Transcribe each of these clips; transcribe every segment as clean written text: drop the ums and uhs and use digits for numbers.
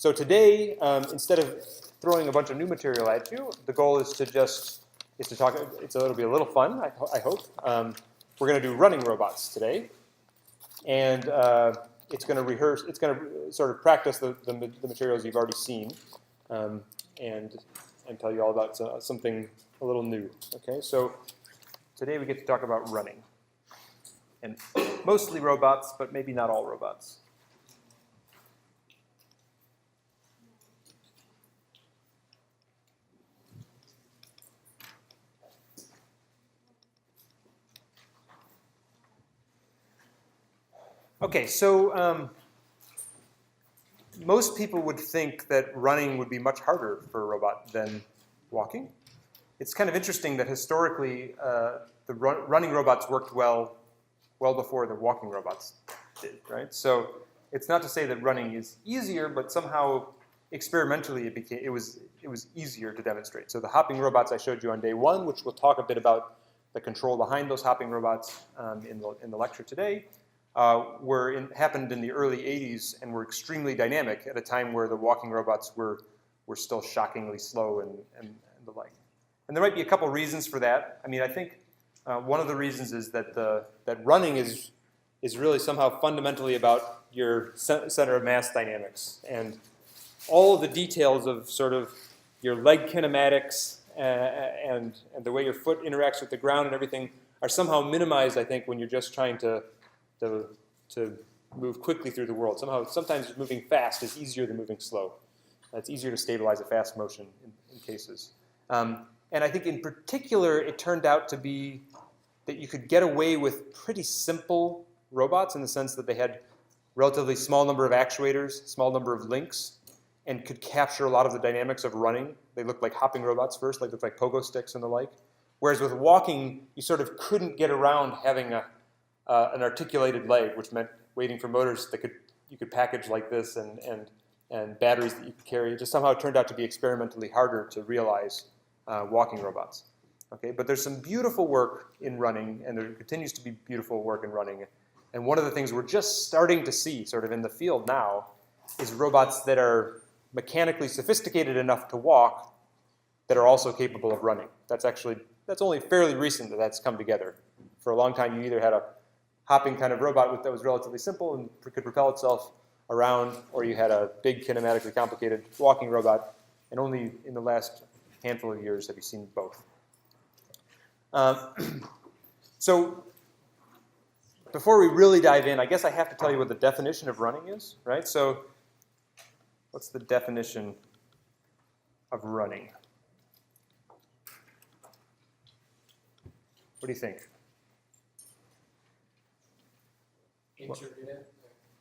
So today, instead of throwing a bunch of new material at you, the goal is to talk. It'll be a little fun, I hope. We're going to do running robots today, and it's going to rehearse. It's going to sort of practice the materials you've already seen, and tell you all about something a little new. Okay, so today we get to talk about running, and mostly robots, but maybe not all robots. Okay, so most people would think that running would be much harder for a robot than walking. It's kind of interesting that historically the running robots worked well before the walking robots did, right? So it's not to say that running is easier, but somehow experimentally it was easier to demonstrate. So the hopping robots I showed you on day one, which we'll talk a bit about the control behind those hopping robots in the lecture today, happened in the early 80s and were extremely dynamic at a time where the walking robots were still shockingly slow and the like. And there might be a couple reasons for that. I mean, I think one of the reasons is that running is really somehow fundamentally about your center of mass dynamics, and all of the details of sort of your leg kinematics and the way your foot interacts with the ground and everything are somehow minimized, I think, when you're just trying to move quickly through the world. Sometimes moving fast is easier than moving slow. It's easier to stabilize a fast motion in cases. And I think in particular, it turned out to be that you could get away with pretty simple robots in the sense that they had relatively small number of actuators, small number of links, and could capture a lot of the dynamics of running. They looked like hopping robots first, they looked like pogo sticks and the like. Whereas with walking, you sort of couldn't get around having an articulated leg, which meant waiting for motors that you could package like this and batteries that you could carry. It just somehow turned out to be experimentally harder to realize walking robots. Okay, but there's some beautiful work in running, and there continues to be beautiful work in running. And one of the things we're just starting to see sort of in the field now is robots that are mechanically sophisticated enough to walk that are also capable of running. That's only fairly recent that that's come together. For a long time, you either had a hopping kind of robot that was relatively simple and could propel itself around, or you had a big kinematically complicated walking robot, and only in the last handful of years have you seen both. So before we really dive in, I guess I have to tell you what the definition of running is, right? So what's the definition of running? What do you think? Intermittent,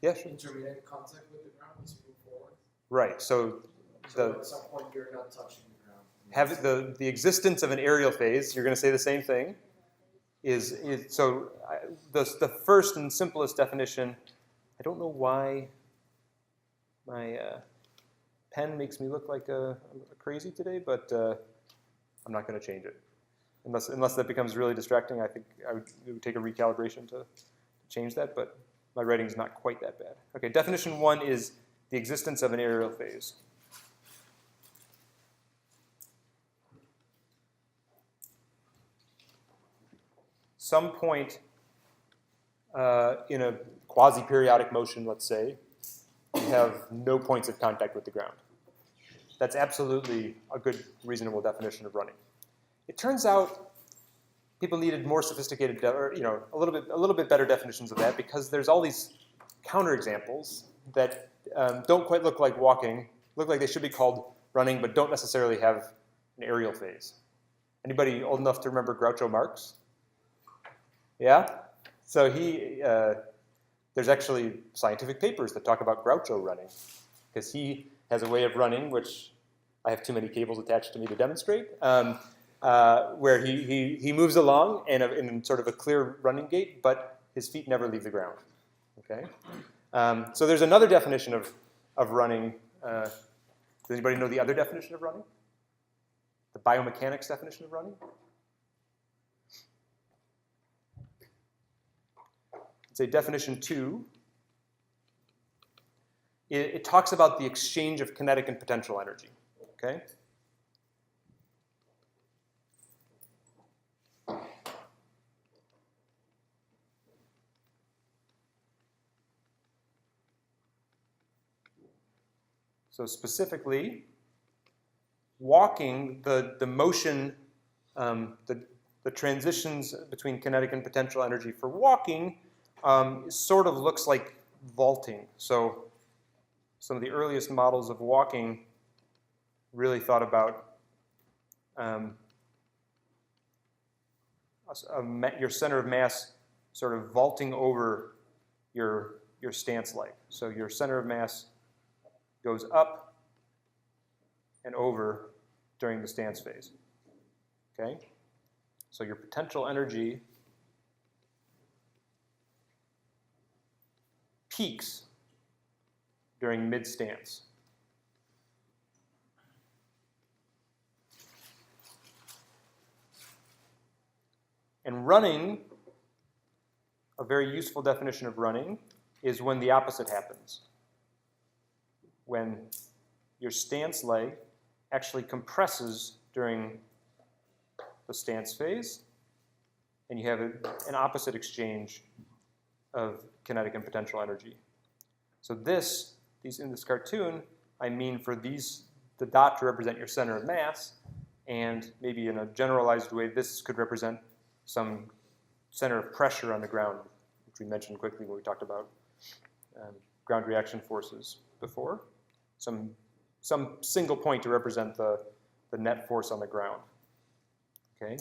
yeah, sure. Intermittent contact with the ground as you move forward. Right. So at some point you're not touching the ground. The existence of an aerial phase, you're going to say the same thing, is the first and simplest definition. I don't know why my pen makes me look like a crazy today, but I'm not going to change it. Unless that becomes really distracting, I think it would take a recalibration to change that, but my writing is not quite that bad. Okay, definition one is the existence of an aerial phase. Some point in a quasi-periodic motion, let's say, you have no points of contact with the ground. That's absolutely a good, reasonable definition of running. It turns out people needed more sophisticated, or a little bit better definitions of that, because there's all these counterexamples that don't quite look like walking, look like they should be called running, but don't necessarily have an aerial phase. Anybody old enough to remember Groucho Marx? Yeah? So there's actually scientific papers that talk about Groucho running, because he has a way of running, which I have too many cables attached to me to demonstrate, where he moves along in sort of a clear running gait, but his feet never leave the ground. Okay? So there's another definition of running. Does anybody know the other definition of running? The biomechanics definition of running? Say definition 2 it talks about the exchange of kinetic and potential energy, okay? So specifically, walking, the motion, the transitions between kinetic and potential energy for walking sort of looks like vaulting. So some of the earliest models of walking really thought about your center of mass sort of vaulting over your stance leg. So your center of mass goes up and over during the stance phase, okay? So your potential energy peaks during mid-stance. And running, a very useful definition of running, is when the opposite happens. When your stance leg actually compresses during the stance phase, and you have an opposite exchange of kinetic and potential energy. So in this cartoon, I mean for the dot to represent your center of mass, and maybe in a generalized way, this could represent some center of pressure on the ground, which we mentioned quickly when we talked about ground reaction forces before. Some single point to represent the net force on the ground, okay?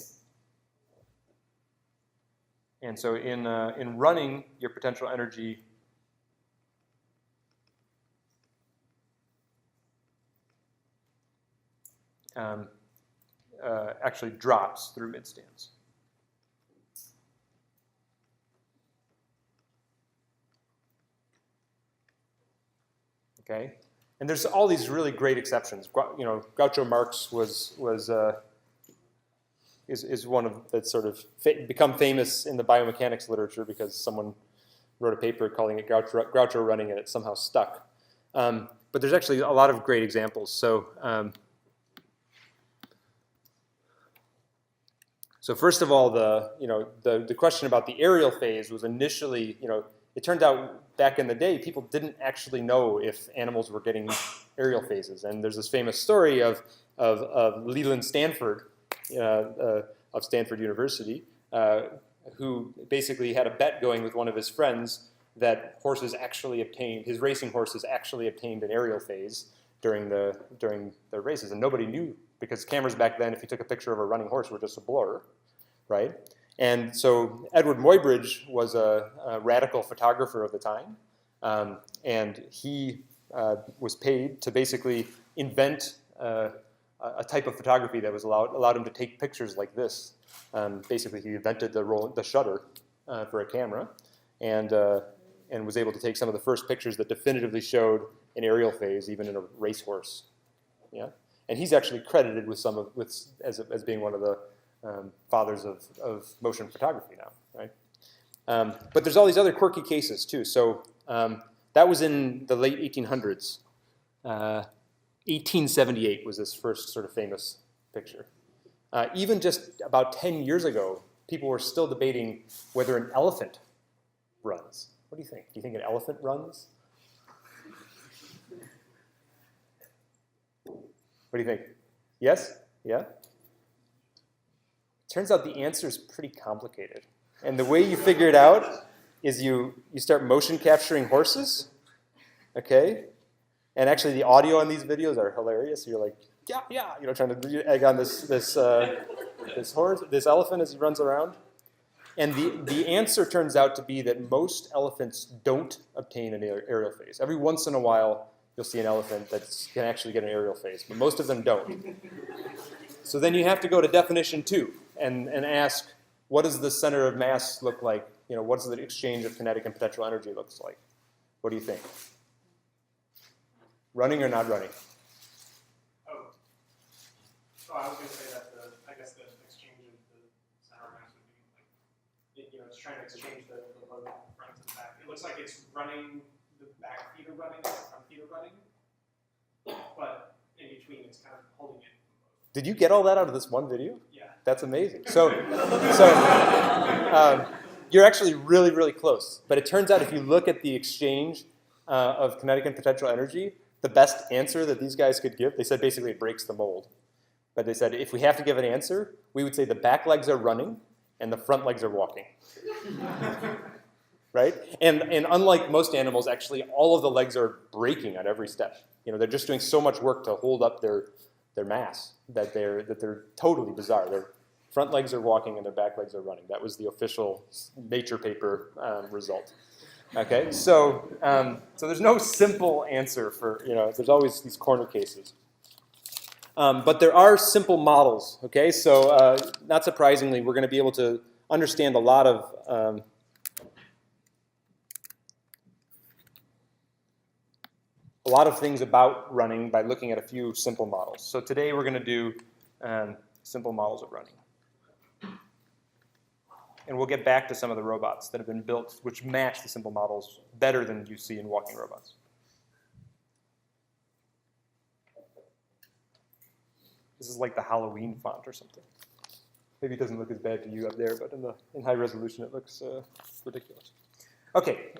And so in running, your potential energy actually drops through mid-stance. Okay, and there's all these really great exceptions. You know, Groucho Marx is one of that's sort of become famous in the biomechanics literature because someone wrote a paper calling it Groucho running, and it somehow stuck. But there's actually a lot of great examples. So first of all, the question about the aerial phase was initially, it turned out back in the day, people didn't actually know if animals were getting aerial phases. And there's this famous story of Leland Stanford, of Stanford University, who basically had a bet going with one of his friends that his racing horses actually obtained an aerial phase during the races. And nobody knew, because cameras back then, if you took a picture of a running horse, were just a blur, right? And so Edward Muybridge was a radical photographer of the time, and he was paid to basically invent a type of photography that was allowed him to take pictures like this. Basically, he invented the shutter for a camera, and was able to take some of the first pictures that definitively showed an aerial phase, even in a racehorse. Yeah, and he's actually credited with as being one of the fathers of motion photography now, right? But there's all these other quirky cases too. So that was in the late 1800s. 1878 was this first sort of famous picture. Even just about 10 years ago, people were still debating whether an elephant runs. What do you think? Do you think an elephant runs? What do you think? Yes? Yeah? Turns out the answer is pretty complicated. And the way you figure it out is you start motion capturing horses, okay? And actually the audio on these videos are hilarious. You're like, yeah, trying to egg on this horse, this elephant as he runs around. And the answer turns out to be that most elephants don't obtain an aerial phase. Every once in a while, you'll see an elephant that can actually get an aerial phase, but most of them don't. So then you have to go to definition 2 and ask, what does the center of mass look like? What does the exchange of kinetic and potential energy looks like? What do you think? Running or not running? Oh, I was going to say that I guess the exchange of the center of mass would be like, it's trying to exchange the load front and back. It looks like it's running back feet are running and the front feet are running, but in between it's kind of holding it. Did you get all that out of this one video? Yeah. That's amazing. So you're actually really, really close. But it turns out if you look at the exchange of kinetic and potential energy, the best answer that these guys could give, they said basically it breaks the mold. But they said if we have to give an answer, we would say the back legs are running and the front legs are walking. Right? And unlike most animals, actually all of the legs are breaking at every step. You know, they're just doing so much work to hold up their mass that they're totally bizarre. Their front legs are walking and their back legs are running. That was the official Nature paper result. Okay, so there's no simple answer for, you know, there's always these corner cases. But there are simple models, okay? So not surprisingly, we're going to be able to understand a lot of things about running by looking at a few simple models. So today we're going to do simple models of running. And we'll get back to some of the robots that have been built which match the simple models better than you see in walking robots. This is like the Halloween font or something. Maybe it doesn't look as bad to you up there, but in high resolution it looks ridiculous. Okay.